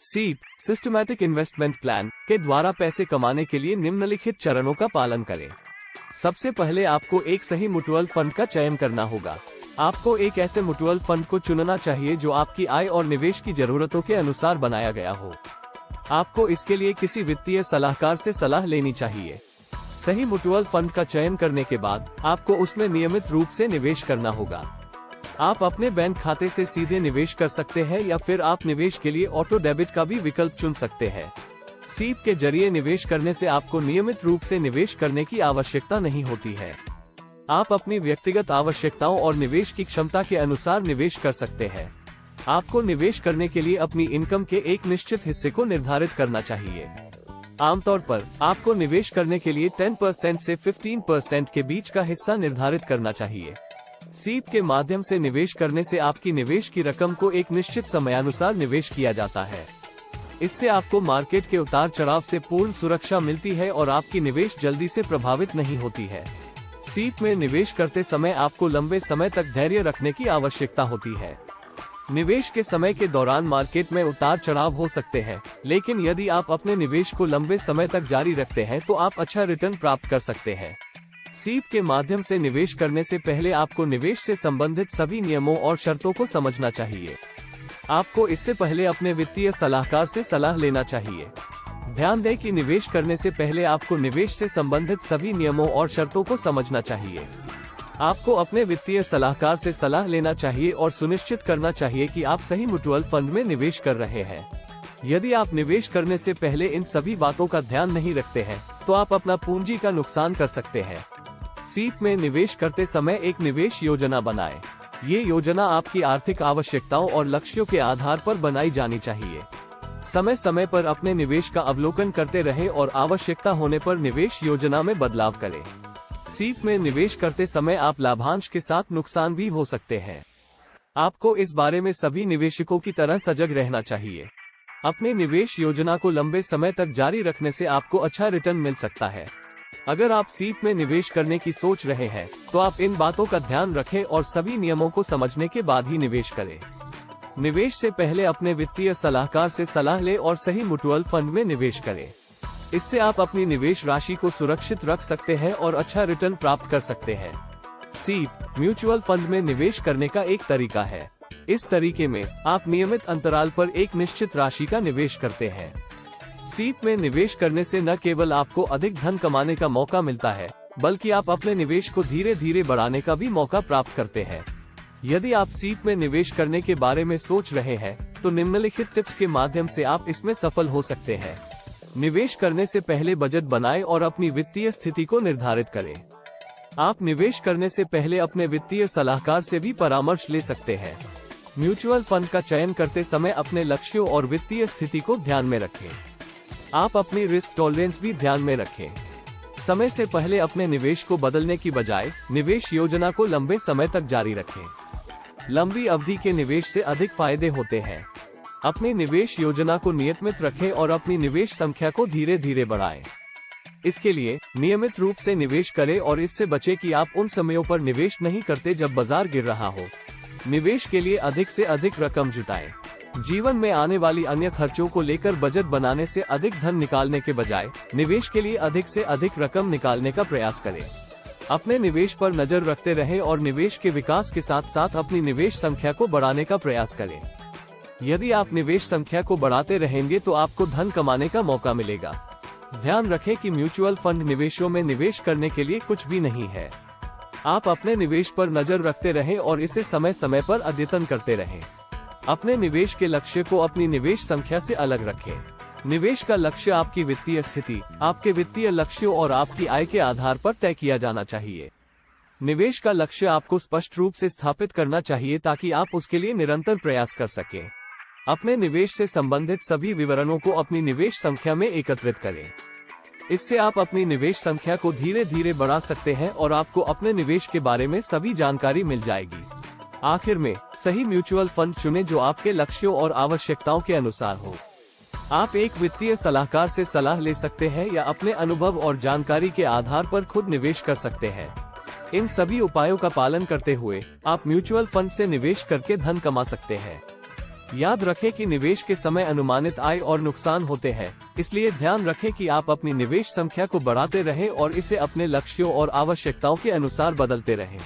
सीप systematic investment plan के द्वारा पैसे कमाने के लिए निम्नलिखित चरणों का पालन करें। सबसे पहले आपको एक सही म्यूचुअल फंड का चयन करना होगा। आपको एक ऐसे म्यूचुअल फंड को चुनना चाहिए जो आपकी आय और निवेश की जरूरतों के अनुसार बनाया गया हो। आपको इसके लिए किसी वित्तीय सलाहकार से सलाह लेनी चाहिए। सही म्यूचुअल फंड का चयन करने के बाद आपको उसमें नियमित रूप से निवेश करना होगा। आप अपने बैंक खाते से सीधे निवेश कर सकते हैं या फिर आप निवेश के लिए ऑटो डेबिट का भी विकल्प चुन सकते हैं। सीप के जरिए निवेश करने से आपको नियमित रूप से निवेश करने की आवश्यकता नहीं होती है। आप अपनी व्यक्तिगत आवश्यकताओं और निवेश की क्षमता के अनुसार निवेश कर सकते हैं। आपको निवेश करने के लिए अपनी इनकम के एक निश्चित हिस्से को निर्धारित करना चाहिए। आमतौर पर आपको निवेश करने के लिए 10% से 15% के बीच का हिस्सा निर्धारित करना चाहिए। सीप के माध्यम से निवेश करने से आपकी निवेश की रकम को एक निश्चित समयानुसार निवेश किया जाता है। इससे आपको मार्केट के उतार चढ़ाव से पूर्ण सुरक्षा मिलती है और आपकी निवेश जल्दी से प्रभावित नहीं होती है। सीप में निवेश करते समय आपको लंबे समय तक धैर्य रखने की आवश्यकता होती है। निवेश के समय के दौरान मार्केट में उतार चढ़ाव हो सकते हैं, लेकिन यदि आप अपने निवेश को लंबे समय तक जारी रखते हैं तो आप अच्छा रिटर्न प्राप्त कर सकते हैं। सीप के माध्यम से निवेश करने से पहले आपको निवेश से संबंधित सभी नियमों और शर्तों को समझना चाहिए। आपको इससे पहले अपने वित्तीय सलाहकार से सलाह लेना चाहिए। ध्यान दें कि निवेश करने से पहले आपको निवेश से संबंधित सभी नियमों और शर्तों को समझना चाहिए। आपको अपने वित्तीय सलाहकार से सलाह लेना चाहिए और सुनिश्चित करना चाहिए कि आप सही म्यूचुअल फंड में निवेश कर रहे हैं। यदि आप निवेश करने से पहले इन सभी बातों का ध्यान नहीं रखते हैं, तो आप अपना पूंजी का नुकसान कर सकते हैं। सीप में निवेश करते समय एक निवेश योजना बनाएं। ये योजना आपकी आर्थिक आवश्यकताओं और लक्ष्यों के आधार पर बनाई जानी चाहिए। समय समय पर अपने निवेश का अवलोकन करते रहें और आवश्यकता होने पर निवेश योजना में बदलाव करें। सीप में निवेश करते समय आप लाभांश के साथ नुकसान भी हो सकते हैं। आपको इस बारे में सभी निवेशकों की तरह सजग रहना चाहिए। अपने निवेश योजना को लंबे समय तक जारी रखने से आपको अच्छा रिटर्न मिल सकता है। अगर आप सीप में निवेश करने की सोच रहे हैं, तो आप इन बातों का ध्यान रखें और सभी नियमों को समझने के बाद ही निवेश करें। निवेश से पहले अपने वित्तीय सलाहकार से सलाह लें और सही म्यूचुअल फंड में निवेश करें। इससे आप अपनी निवेश राशि को सुरक्षित रख सकते हैं और अच्छा रिटर्न प्राप्त कर सकते हैं। सीप म्यूचुअल फंड में निवेश करने का एक तरीका है। इस तरीके में आप नियमित अंतराल पर एक निश्चित राशि का निवेश करते हैं। सीप में निवेश करने से न केवल आपको अधिक धन कमाने का मौका मिलता है, बल्कि आप अपने निवेश को धीरे धीरे बढ़ाने का भी मौका प्राप्त करते हैं। यदि आप सीप में निवेश करने के बारे में सोच रहे हैं, तो निम्नलिखित टिप्स के माध्यम से आप इसमें सफल हो सकते हैं। निवेश करने से पहले बजट बनाएं और अपनी वित्तीय स्थिति को निर्धारित करें। आप निवेश करने से पहले अपने वित्तीय सलाहकार से भी परामर्श ले सकते हैं। म्यूचुअल फंड का चयन करते समय अपने लक्ष्यों और वित्तीय स्थिति को ध्यान में रखें। आप अपनी रिस्क टॉलरेंस भी ध्यान में रखें। समय से पहले अपने निवेश को बदलने की बजाय निवेश योजना को लंबे समय तक जारी रखें। लंबी अवधि के निवेश से अधिक फायदे होते हैं। अपनी निवेश योजना को नियमित रखें और अपनी निवेश संख्या को धीरे धीरे बढ़ाएं। इसके लिए नियमित रूप से निवेश करें और इससे बचें कि आप उन समयों पर निवेश नहीं करते जब बाजार गिर रहा हो। निवेश के लिए अधिक से अधिक रकम जुटाएं। जीवन में आने वाली अन्य खर्चों को लेकर बजट बनाने से अधिक धन निकालने के बजाय निवेश के लिए अधिक से अधिक रकम निकालने का प्रयास करें। अपने निवेश पर नजर रखते रहें और निवेश के विकास के साथ साथ अपनी निवेश संख्या को बढ़ाने का प्रयास करें। यदि आप निवेश संख्या को बढ़ाते रहेंगे तो आपको धन कमाने का मौका मिलेगा। ध्यान रखें कि म्यूचुअल फंड निवेशों में निवेश करने के लिए कुछ भी नहीं है। आप अपने निवेश पर नजर रखते रहें और इसे समय समय पर अद्यतन करते रहें। अपने निवेश के लक्ष्य को अपनी निवेश संख्या से अलग रखें। निवेश का लक्ष्य आपकी वित्तीय स्थिति, आपके वित्तीय लक्ष्यों और आपकी आय के आधार पर तय किया जाना चाहिए। निवेश का लक्ष्य आपको स्पष्ट रूप से स्थापित करना चाहिए ताकि आप उसके लिए निरंतर प्रयास कर सकें। अपने निवेश से संबंधित सभी विवरणों को अपनी निवेश संख्या में एकत्रित करें। इससे आप अपनी निवेश संख्या को धीरे धीरे बढ़ा सकते हैं और आपको अपने निवेश के बारे में सभी जानकारी मिल जाएगी। आखिर में सही म्यूचुअल फंड चुनें जो आपके लक्ष्यों और आवश्यकताओं के अनुसार हो। आप एक वित्तीय सलाहकार से सलाह ले सकते हैं या अपने अनुभव और जानकारी के आधार पर खुद निवेश कर सकते हैं। इन सभी उपायों का पालन करते हुए आप म्यूचुअल फंड से निवेश करके धन कमा सकते हैं। याद रखें कि निवेश के समय अनुमानित आय और नुकसान होते हैं, इसलिए ध्यान रखें कि आप अपनी निवेश संख्या को बढ़ाते रहें और इसे अपने लक्ष्यों और आवश्यकताओं के अनुसार बदलते रहें।